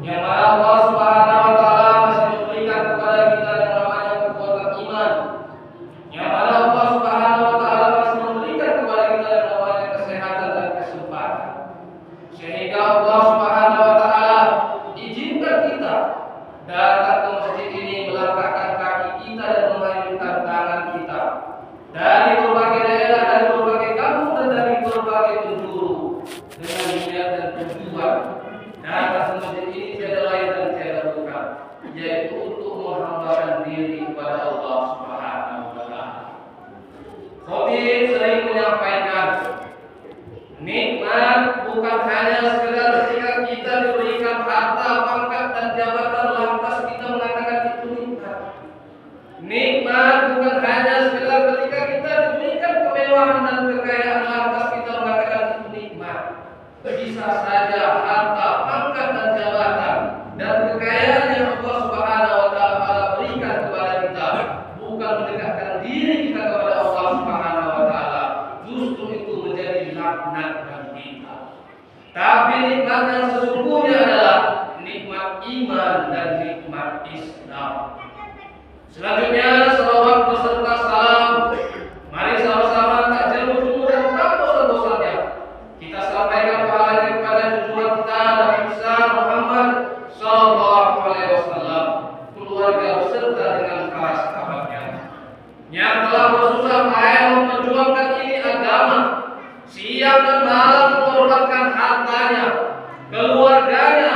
yang mana Allah Subhanahu wa taala masih memberikan kepada kita yang namanya kekuatan iman, yang mana Allah Subhanahu wa taala masih memberikan kepada kita yang namanya kesehatan dan kesempatan, sehingga Allah Subhanahu wa taala izinkan kita datang ke masjid ini, melangkahkan kaki kita dan memainkan tangan kita dari berbagai daerah, dari berbagai kampung dan dari berbagai penjuru, dengan niat dan tujuan datang ke masjid ini tiada lain dan tiada bukan, yaitu untuk menghambakan diri kepada Allah Subhanahu wa taala. Khatib sering menyampaikan, nikmat bukan hanya sekedar ketika kita diberikan harta, pangkat dan jabatan lantas kita mengatakan itu nikmat. Nikmat bukan hanya sekedar ketika kita diberikan kemewahan dan kekayaan lantas kita mengatakan itu nikmat. Bisa saja harta, pangkat dan jabatan dan kekayaan yang Allah Subhanahu wa taala berikan kepada kita bukan mendekatkan diri kita kepada Allah Subhanahu wa taala, justru itu menjadi laknat bagi kita. Tapi nikmat yang sesungguhnya adalah nikmat iman dan nikmat Islam. Selanjutnya, salawat beserta salam, mari sama-sama tak jemu-jemu dan tak bosan-bosannya kita sampaikan pahalanya kepada junjungan kita Nabi besar Muhammad sallallahu alaihi wasallam, keluarga beserta dengan para sahabatnya yang telah bersusah payah memperjuangkan ini agama, siang dan malam mengorbankan hartanya, keluarganya,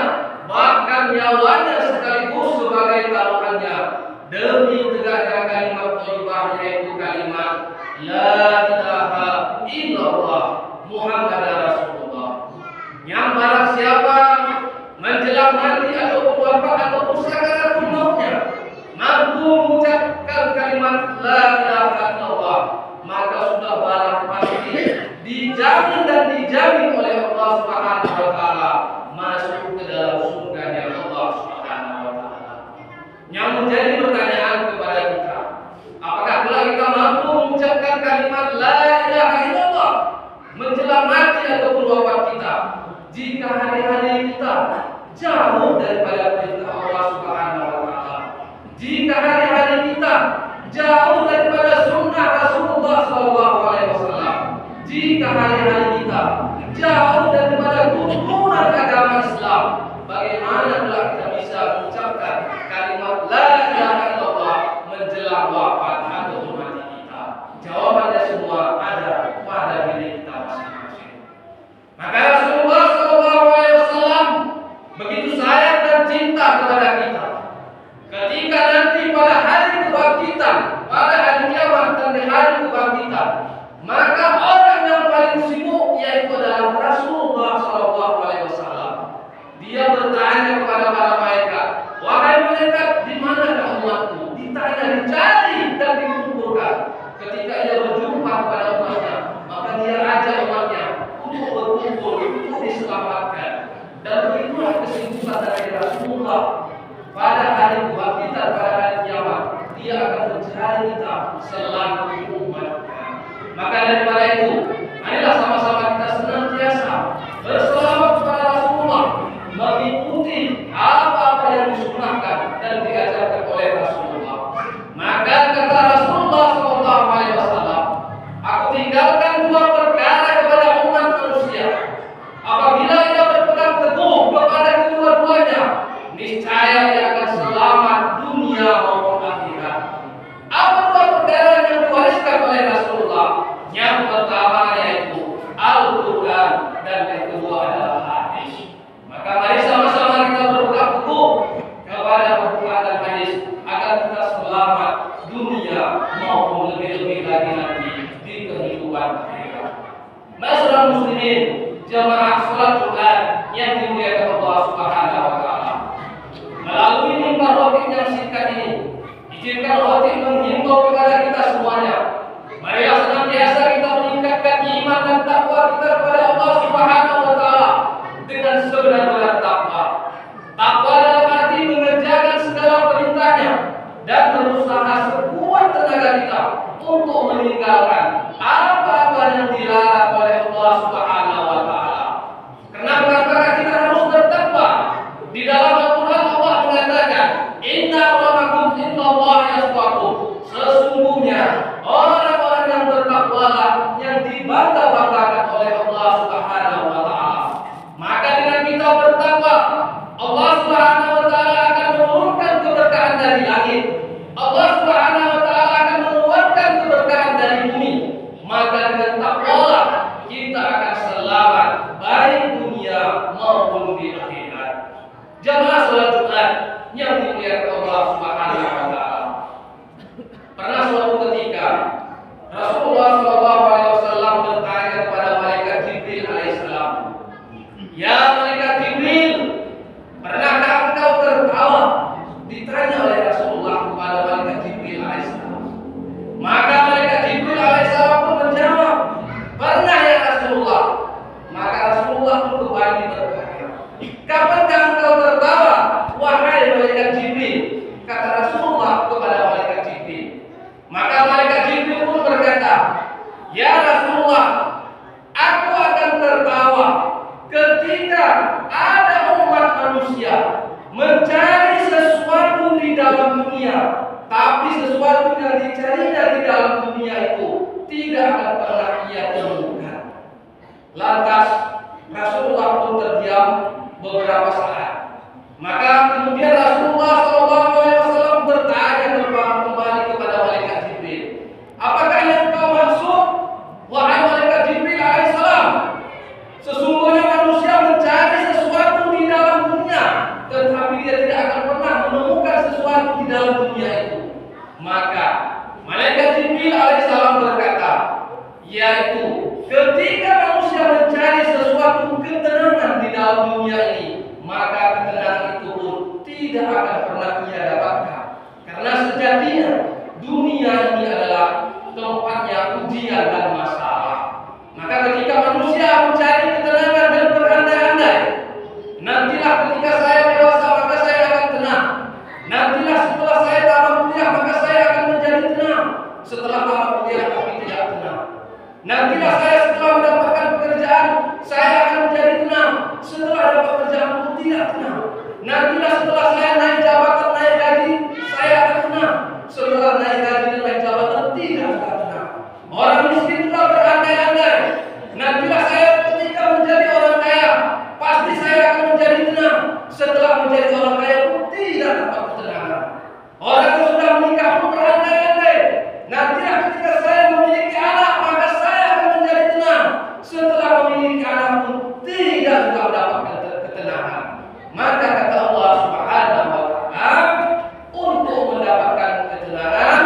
bahkan nyawanya sekaligus sebagai taruhannya demi tegaknya kalimat thayyibah, yaitu kalimat la ilaha illallah Muhammad Rasulullah. Yang barang siapa menjelang mati atau wafat atau sakaratul mautnya mampu mengucapkan kalimat la ilaha illallah, maka sudah barang pasti dijamin dan dijamin oleh Allah Subhanahu wa taala masuk ke dalam surganya Allah Subhanahu wa taala. Yang menjadi pertanyaan kepada kita, apakah kelak kita mampu mengucapkan kalimat la ilaha illallah menjelang mati ataupun wafat kita, jika hari-hari kita jauh daripada perintah Allah Subhanahu wa taala, jika hari-hari kita jauh daripada sunnah Rasulullah sallallahu alaihi wasallam, jika hari-hari kita jauh daripada tuntunan agama Islam, bagaimana kelak kita bisa mengucapkan kalimat la ilaha illallah menjelang wafat atau mati kita? Jawabannya semua ada pada diri kita masing-masing. Maka Rasulullah sallallahu alaihi wasallam begitu sayang dan cinta kepada kita. Ketika nanti pada hari kebangkitan, pada hari kiamat dan di hari kebangkitan, maka orang yang paling sibuk yaitu adalah Rasulullah sallallahu alaihi wasallam. Dia bertanya kepada para malaikat, wahai malaikat, di manakah umatku? Ditanya, dicari dan dikumpulkan. Ketika ia berjumpa kepada umatnya, maka dia ajak umatnya untuk berkumpul, untuk diselamatkan. Dan begitulah kesimpulan dari Rasulullah pada hari kebangkitan, pada hari kiamat, dia akan mencari kita selalu umatnya. Maka daripada itu, marilah sama-sama kita senantiasa berselawat kepada Rasulullah, mengikuti apa-apa yang disunnahkan dan diajarkan oleh Rasulullah. Maka kata Rasulullah sallallahu alaihi wasallam, aku tinggalkan dua perkara kepada umat manusia. Apabila ia berpegang teguh kepada kedua-duanya, niscaya ia akan selamat dunia maupun akhirat. Apa dua perkara yang diwariskan oleh Rasulullah? Yang pertama yaitu Al-Quran dan yang kedua adalah hadis. Maka mari sama-sama kita berpegang teguh kepada Al-Quran dan hadis agar kita selamat dunia maupun lebih-lebih lagi nanti di kehidupan akhirat. Masyaallah muslimin, jamaah salat Jumat yang dimuliakan Allah Subhanahu wa taala. Melalui mimbar khotib yang singkat ini, izinkan khotib menghimbau kepada kita semuanya. Marilah senantiasa kita meningkatkan iman dan takwa kita kepada Allah Subhanahu wa taala dengan sebenar-benar takwa. Takwa dalam arti mengerjakan segala perintahnya dan berusaha sekuat tenaga kita untuk meninggalkan apa-apa yang dilarang oleh Allah Subhanahu wa taala. Kenapa? Karena kita harus bertakwa di dalam Jamaah salat Jumat yang dimuliakan Allah Subhanahu wa taala. Pernah suatu ketika Rasulullah Shallallahu alaihi wasallam bertanya kepada malaikat Jibril alaihissalam, "Ya malaikat Jibril, pernahkah engkau tertawa?" Ditanya oleh Rasulullah kepada malaikat Jibril alaihissalam. Maka malaikat Jibril alaihissalam pun menjawab, "Pernah ya Rasulullah." Maka Rasulullah pun kembali bertanya, "Kapankah engkau tertawa, wahai malaikat Jibril?" Kata Rasulullah kepada malaikat Jibril. Maka malaikat Jibril pun berkata, "Ya Rasulullah, aku akan tertawa ketika ada umat manusia mencari sesuatu di dalam dunia, tapi sesuatu yang dicarinya di dalam dunia itu tidak akan pernah ia temukan." Lantas Rasulullah pun terdiam beberapa saat. Maka kemudian Rasulullah SAW bertanya kembali kepada malaikat Jibril, "Apakah yang kau maksud, wahai malaikat Jibril alaihissalam? Sesungguhnya manusia mencari sesuatu di dalam dunia, tetapi dia tidak akan pernah menemukan sesuatu di dalam dunia itu." Maka malaikat Jibril alaihissalam berkata, yaitu ketika manusia mencari sesuatu ketenangan di dalam dunia ini, maka ketenangan itu pun tidak akan pernah ia dapatkan. Karena sejatinya dunia ini adalah tempatnya ujian dan masalah. Maka ketika manusia mencari ketenangan dan berandai-andai, nantilah ketika saya dewasa maka saya akan tenang. Nantilah setelah saya tamat kuliah maka saya akan menjadi tenang. Setelah tamat kuliah tapi tidak tenang. Nantilah saya setelah mendapatkan pekerjaan saya akan menjadi tenang. Setelah dapat pekerjaan pun tidak tenang. Nantilah setelah saya naik jabatan, naik gaji, saya akan tenang. Setelah naik gaji dan naik jabatan tidak akan tenang. Orang miskin telah berandai-andai, nantilah saya ketika menjadi orang kaya, pasti saya akan menjadi tenang. Setelah menjadi orang kaya pun tidak dapat ketenangan. Orang yang sudah menikah pun berandai-andai, nantilah ketika saya memiliki anak maka saya akan menjadi tenang. Setelah memiliki anak pun tidak juga mendapatkan ketenangan. Maka kata Allah Subhanahu wa taala, untuk mendapatkan ketenangan,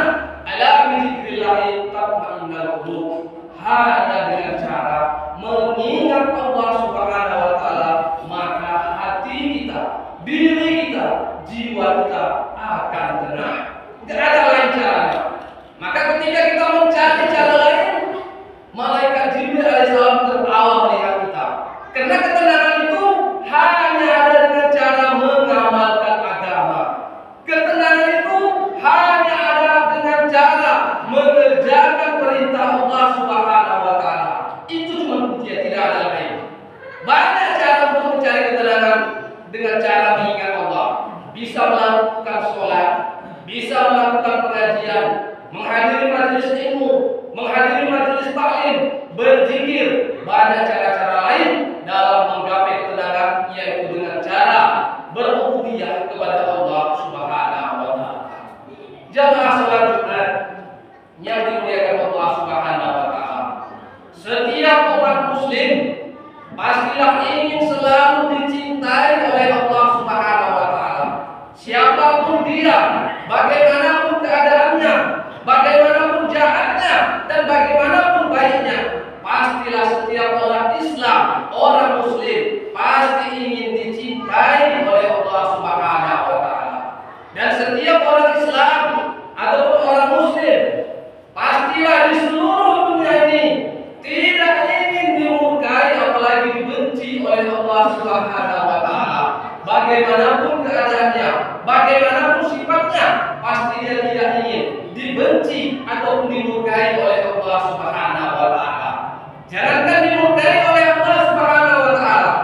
ala bizikrillah tatma'innul qulub, hanya dengan cara mengingat Allah Subhanahu wa taala, maka hati kita, diri kita, jiwa kita akan tenang. Tidak ada lain caranya. Maka ketika kita mencari cara lain, malaikat Jibril alaihissalam tertawa melihat kita. Karena ketenangan itu hanya ada dengan cara mengamalkan agama. Ketenangan itu hanya ada dengan cara mengerjakan perintah Allah Subhanahu wa taala. Itu cuma dia, tidak ada lain. Banyak cara untuk mencari ketenangan dengan cara mengingat Allah. Bisa melakukan sholat, bisa melakukan pengajian, menghadiri majelis ilmu, menghadiri majelis taklim, berzikir, banyak cara-cara lain dalam menggapai ketenangan, yaitu dengan cara berubudiyah kepada Allah Subhanahu wa taala. Jamaah salat Jumat yang dimuliakan Allah Subhanahu wa taala, setiap umat muslim pastilah ingin selalu dicintai oleh Allah Subhanahu wa taala. Siapapun dia, bagaimanapun keadaannya, bagaimanapun jahatnya dan bagaimanapun baiknya, pastilah setiap orang Islam, orang muslim pasti ingin dicintai oleh Allah Subhanahu wa taala. Dan setiap orang Islam ataupun orang muslim pastilah di seluruh dunia ini tidak ingin dimurkai apalagi dibenci oleh Allah Subhanahu wa taala. Bagaimanapun keadaannya, bagaimanapun sifatnya, pasti dia tidak ingin dibenci ataupun dimurkai oleh Allah Subhanahu wa taala. Jangankan dimurkai oleh Allah Subhanahu wa taala,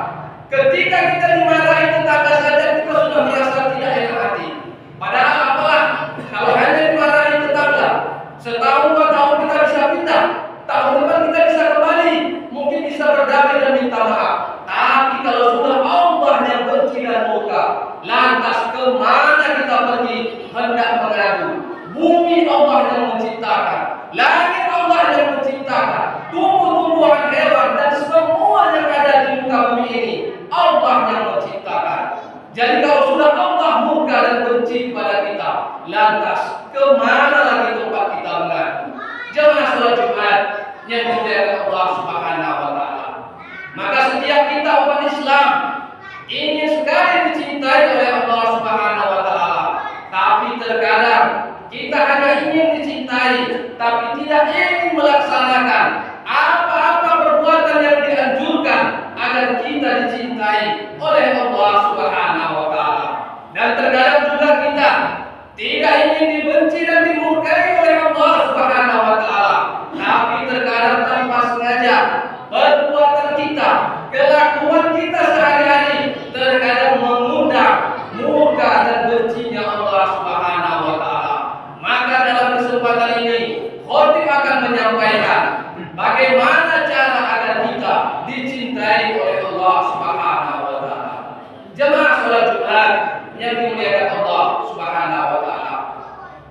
ketika kita dimarahi tetangga saja kita sudah merasa tidak enak hati. Padahal apalah kalau hanya dimarahi tetangga, setahun 2 tahun kita bisa pindah, tahun depan kita bisa kembali, mungkin bisa berdamai dan minta maaf. Tapi kalau sudah Allah yang benci dan murka, lantas kemana kita pergi hendak mengadu? Bumi Allah yang menciptakan, langit Allah yang menciptakan, tumbuh-tumbuhan, hewan dan semua yang ada di muka bumi ini Allah yang menciptakan. Jadi kalau sudah Allah murka dan benci kepada kita, lantas kemana lagi tempat kita mengadu? Jemaah salat Jumat yang dimuliakan Allah Subhanahu wa taala. Maka setiap kita umat Islam ingin sekali dicintai oleh Allah Subhanahu wa taala. Tapi terkadang kita hanya ingin dicintai, tapi tidak ingin melaksanakan apa-apa perbuatan yang dianjurkan agar kita dicintai oleh Allah Subhanahu wa taala. Dan terkadang juga kita tidak ingin dibenci dan dimurkai oleh Allah Subhanahu wa taala, tapi terkadang tanpa sengaja perbuatan kita, kelakuan kita sehari-hari terkadang mengundang murka dan bencinya Allah Subhanahu wa taala. Maka dalam kesempatan ini khotib akan menyampaikan bagaimana cara agar kita dicintai oleh Allah Subhanahu wa taala. Jemaah salat Jumat yang dimuliakan Allah Subhanahu wa taala.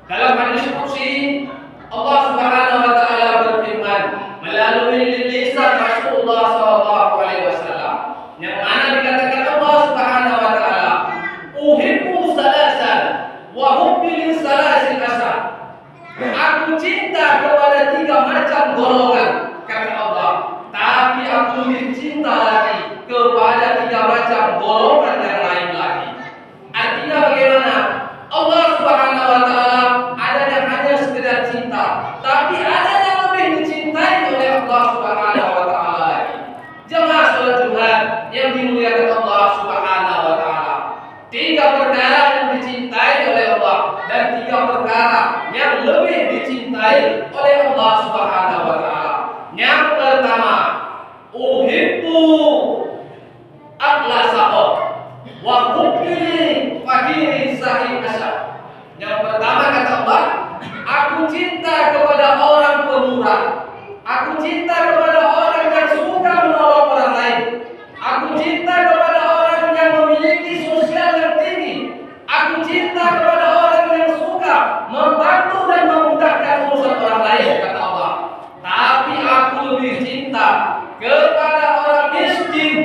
Dalam hadis qudsi Allah Subhanahu wa taala berfirman melalui lisan Rasulullah sallallahu alaihi wasallam, yang mana dikatakan Allah Subhanahu wa taala, "Uhibbu salasan wa hubbi lis salasin asar." Aku cinta kepada 3 macam golongan, kata Allah, tapi aku lebih cinta lagi kepada 3 macam golongan yang lain lagi. Artinya bagaimana? Allah Subhanahu wa taala ada yang hanya sekedar cinta, tapi ada yang lebih dicintai oleh Allah Subhanahu wa taala lagi. Jemaah salat Jumat yang dimuliakan Allah Subhanahu wa taala. 3 perkara yang dicintai oleh Allah dan 3 perkara yang lebih dicintai oleh Allah Subhanahu wa taala. Yang pertama, uhibbu aklasaqah wa hubbi fakiri sahih asar. Yang pertama kata Allah, aku cinta kepada orang pemurah. Aku cinta kepada orang yang suka menolong orang lain. Aku cinta kepada orang yang memiliki sosial yang tinggi. Aku cinta kepada orang yang suka membantu dan memudahkan urusan orang lain, kata Allah. Tapi aku lebih cinta kepada orang miskin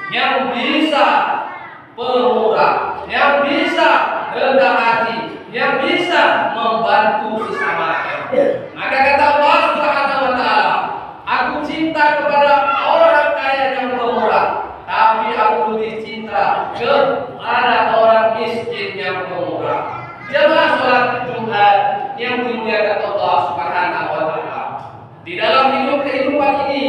yang bisa pemurah, yang bisa rendah hati, yang bisa membantu sesamanya. Maka kata Allah Subhanahu wa taala, aku cinta kepada orang kaya yang pemurah, tapi aku lebih cinta kepada orang miskin yang pemurah. Jemaah salat Jumat yang dimuliakan Allah Subhanahu wa taala. Di dalam hidup kehidupan ini,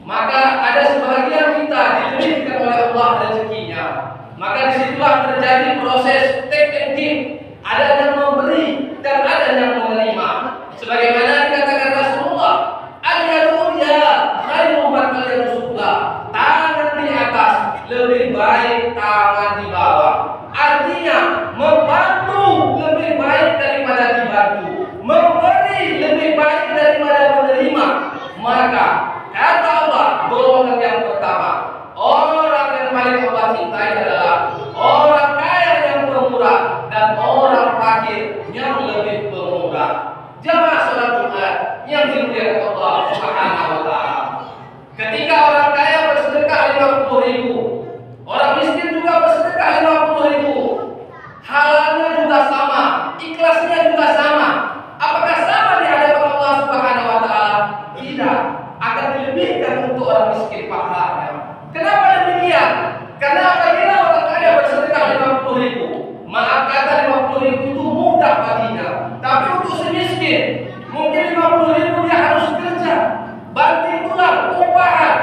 maka ada sebagian kita diberikan oleh Allah rezekinya. Maka disitulah terjadi proses take and give. Ada yang memberi dan ada yang menerima. Sebagaimana dikatakan Rasulullah, al-yadulya khairu min al-yadusufla. Tangan di atas lebih baik tangan di bawah. Artinya membantu lebih baik daripada dibantu, memberi lebih baik daripada menerima. Maka kata Allah, golongan yang pertama, orang yang paling Allah cintai adalah orang kaya yang pemurah dan orang fakir yang lebih pemurah. Jemaah salat Jumat yang dimuliakan Allah Subhanahu wa taala. Ketika orang kaya bersedekah 50.000, orang miskin juga bersedekah 50.000. Halnya juga sama, ikhlasnya juga sama. Apakah sama di hadapan Allah Subhanahu wa taala? Tidak. Akan dilebihkan untuk orang miskin pahalanya. Kenapa demikian? Karena apabila orang kaya bersedekah 50.000, maaf kata 50.000 itu mudah baginya. Tapi untuk si miskin, mungkin 50.000 dia harus kerja, banting tulang, upahan.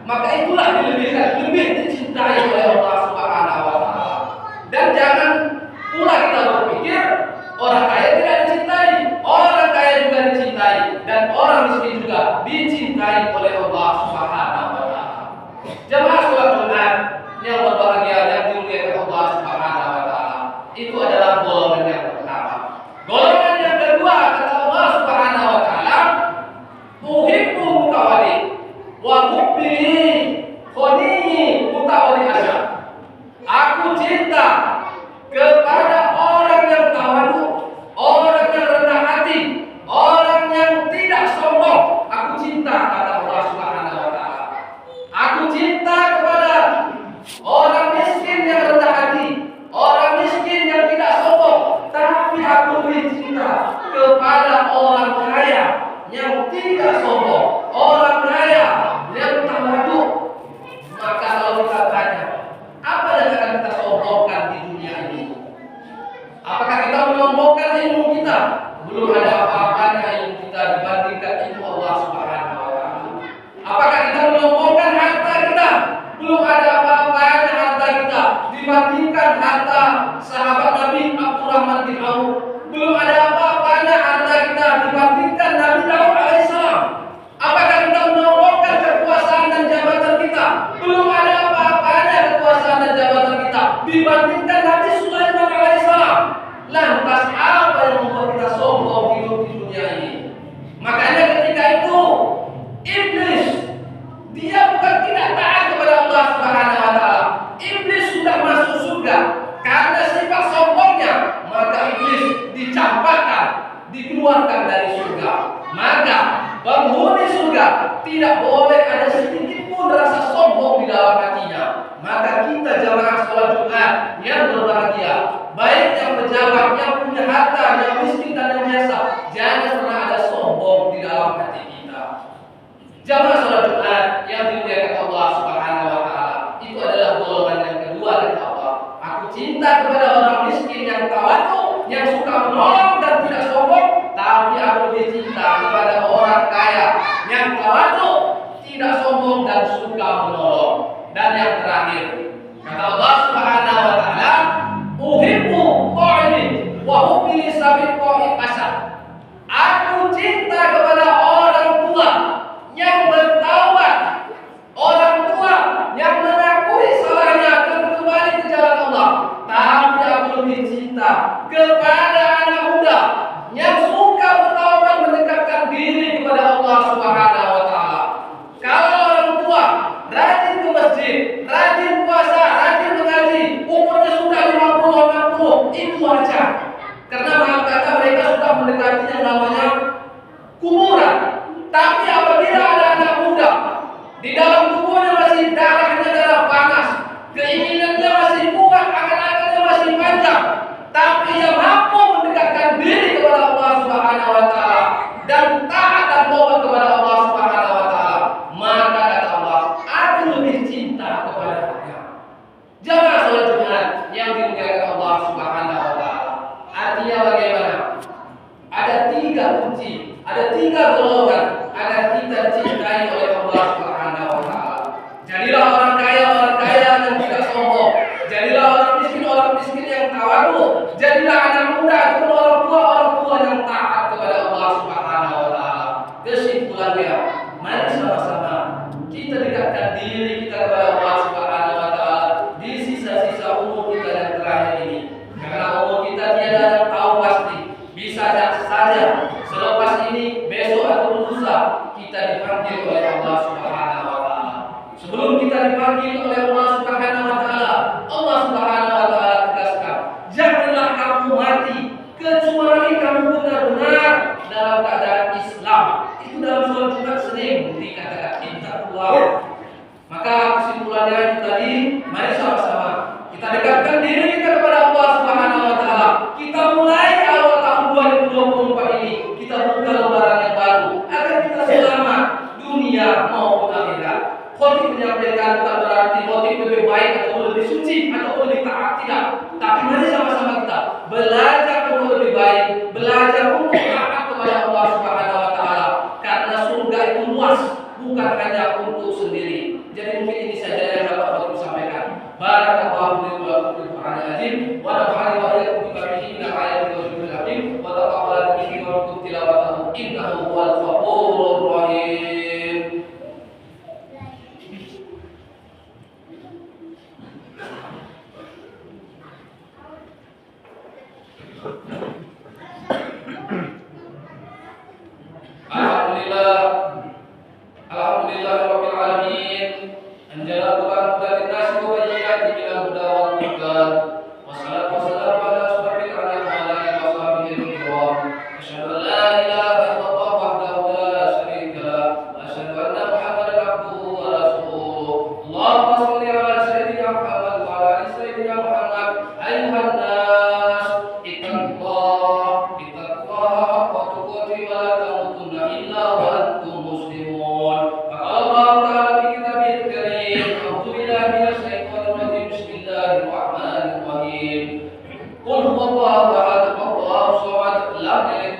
Maka itulah dilebihkan, lebih dicintai oleh Allah Subhanahu wa taala. Dan jangan pula kita berpikir orang kaya tidak dicintai. Orang kaya juga dicintai dan orang miskin juga dicintai oleh Allah Subhanahu wa taala. Jemaah salat Jumat yang berbahagia dan dimuliakan Allah Subhanahu wa taala, itu adalah golongan yang pertama. Golongan yang kedua kata Allah Subhanahu wa taala, uhibbu mutawadi wa hubbi khoni mutawadi asya. Aku cinta kepada orang yang tawadu, orang yang rendah hati, orang yang tidak sombong. Aku cinta kata Allah Subhanahu wa taala. Aku cinta kepada orang miskin yang rendah hati, menyombongkan ilmu kita, belum ada apa-apanya ilmu kita dibandingkan ilmu Allah Subhanahu wa taala. Apakah kita menyombongkan harta kita? Belum ada apa-apanya harta kita dibandingkan harta sahabat Nabi Abdurrahman bin Auf. Belum ada apa-apanya harta kita dibandingkan Nabi Daud alaihissalam. Apakah kita menyombongkan kekuasaan dan jabatan kita? Belum ada apa-apanya kekuasaan dan jabatan kita dibandingkan Nabi Sulaiman alaihissalam. Lantas apa yang membuat kita sombong hidup di dunia ini? Makanya ketika itu iblis, dia bukan tidak taat kepada Allah Subhanahu wa taala. Iblis sudah masuk surga. Karena sifat sombongnya, maka iblis dicampakkan, dikeluarkan dari surga. Maka penghuni surga tidak boleh ada sedikit pun rasa sombong di dalam hatinya. Maka kita jamaah sholat Jumat yang berbahagia, baik yang pejabat, yang punya harta, yang miskin dan yang biasa, jangan pernah ada sombong di dalam hati kita. Jamaah sholat Jumat yang dimuliakan Allah Subhanahu wa taala, itu adalah golongan yang kedua dari Allah. Aku cinta kepada orang miskin yang tawadu, yang suka menolong dan tidak sombong, tapi aku lebih cinta kepada orang kaya yang tawadu, tidak sombong dan suka menolong. Dan yang terakhir, kata Allah Subhanahu wa taala, uhibbu qa'ini wa hubbi sabiqi asad. Aku cinta kepada orang tua yang bertaubat, orang tua yang mengakui salahnya dan kembali ke jalan Allah. Tapi aku lebih cinta kepada anak muda yang suka bertaubat, mendekatkan diri kepada Allah Subhanahu wa taala. Kalau orang tua rajin ke masjid, rajin puasa, rajin mengaji, umurnya sudah 50-60, itu wajar. Karena maaf kata mereka sudah mendekati yang namanya kuburan. Tapi apabila ada anak muda di dalam tubuhnya masih darahnya darah panas, keinginannya masih kuat, angan-angannya masih panjang, tapi ia mampu mendekatkan diri kepada Allah Subhanahu wa taala dan taat dan tobat kepada Allah Subhanahu wa taala, maka kata Allah, aku lebih cinta kepadanya. Jamaah sholat Jumat yang dimuliakan Allah Subhanahu wa taala. Artinya bagaimana? Ada 3 kunci, ada 3 golongan agar kita dicintai oleh Allah Subhanahu wa taala. Jadilah orang kaya yang tidak sombong. Jadilah orang miskin yang tawadu. Jadilah anak muda ataupun orang tua yang taat kepada Allah Subhanahu wa taala. Kesimpulannya, mari sama-sama kita dekatkan diri kita kepada Allah Subhanahu wa taala di sisa-sisa umur kita yang terakhir ini. Karena umur kita tiada yang tahu pasti. Bisa saja selepas ini, besok atau lusa kita dipanggil oleh Allah Subhanahu wa taala. Sebelum kita dipanggil oleh Allah Subhanahu wa taala, Allah Subhanahu wa taala tegaskan, janganlah kamu mati kecuali kamu benar-benar dalam keadaan Islam. Itu dalam surah Jumat sering dikatakan intaqwa. Maka kesimpulannya itu tadi, mari sama-sama kita dekatkan diri kita kepada Allah Subhanahu wa taala. Kita mulai awal tahun 2024 ini, kita buka lembaran yang baru agar kita selamat dunia maupun akhirat. Khotib menyampaikan bukan berarti khotib lebih baik atau lebih suci atau lebih taat, tidak. Tapi mari sama-sama kita belajar untuk lebih baik, belajar untuk taat kepada Allah Subhanahu wa taala. Karena surga itu luas, bukan hanya untuk sendiri. Jadi mungkin ini saja yang dapat khotib sampaikan. Barakallahu li wa lakum fil Qur'anil azim wa nafa'ani wa iyyakum bima fihi min ayatin wa dhikril hakim wa taqabbal minni wa minkum tilawatahu innahu huwal ghafurur rahim. Alhamdulillahirabbil alamin. Anjala Quran dari nas wa bayyinatin minal huda wal furqan. Wassalatu wassalamu ala asyrafil anbiya'i wa ala alihi wa sahbihi kiram. Asyhadu an la ilaha illallah wahdahu la syarika lah wa asyhadu anna Muhammadan abduhu wa rasuluh. Allahumma shalli ala sayyidina Muhammad wa ala ali sayyidina Muhammad. Ayuhan nas, ittaqullah haqqa tuqatih wa la tamutunna illa wa antum muslimun. Allah Ta'ala fi kitabihil karim. A'udzu billahi minasy syaithanir rajim. Bismillahirrahmanirrahim. Qul huwallahu ahad, Allahu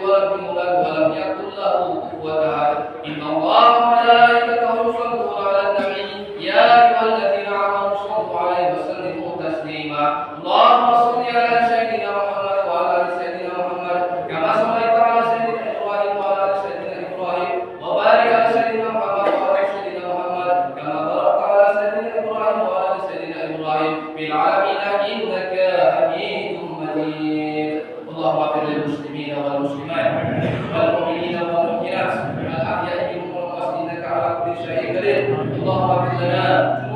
يلد ولم يولد ولم يكن له كفوا أحد إن الله وملائكته يصلون على النبي يا أيها الذين آمنوا صلوا عليه وسلموا تسليما اللهم صل على سيدنا محمد وعلى آل سيدنا محمد كما صليت على سيدنا إبراهيم وعلى آل سيدنا إبراهيم وبارك على سيدنا محمد وعلى آل سيدنا محمد كما باركت على سيدنا إبراهيم وعلى آل سيدنا إبراهيم في العالمين إنك حميد مجيد اللهم اغفر للمسلمين والمسلمات والمؤمنين والمؤمنات الأحياء منهم والأموات إنك على كل شيء قدير اللهم اغفر لنا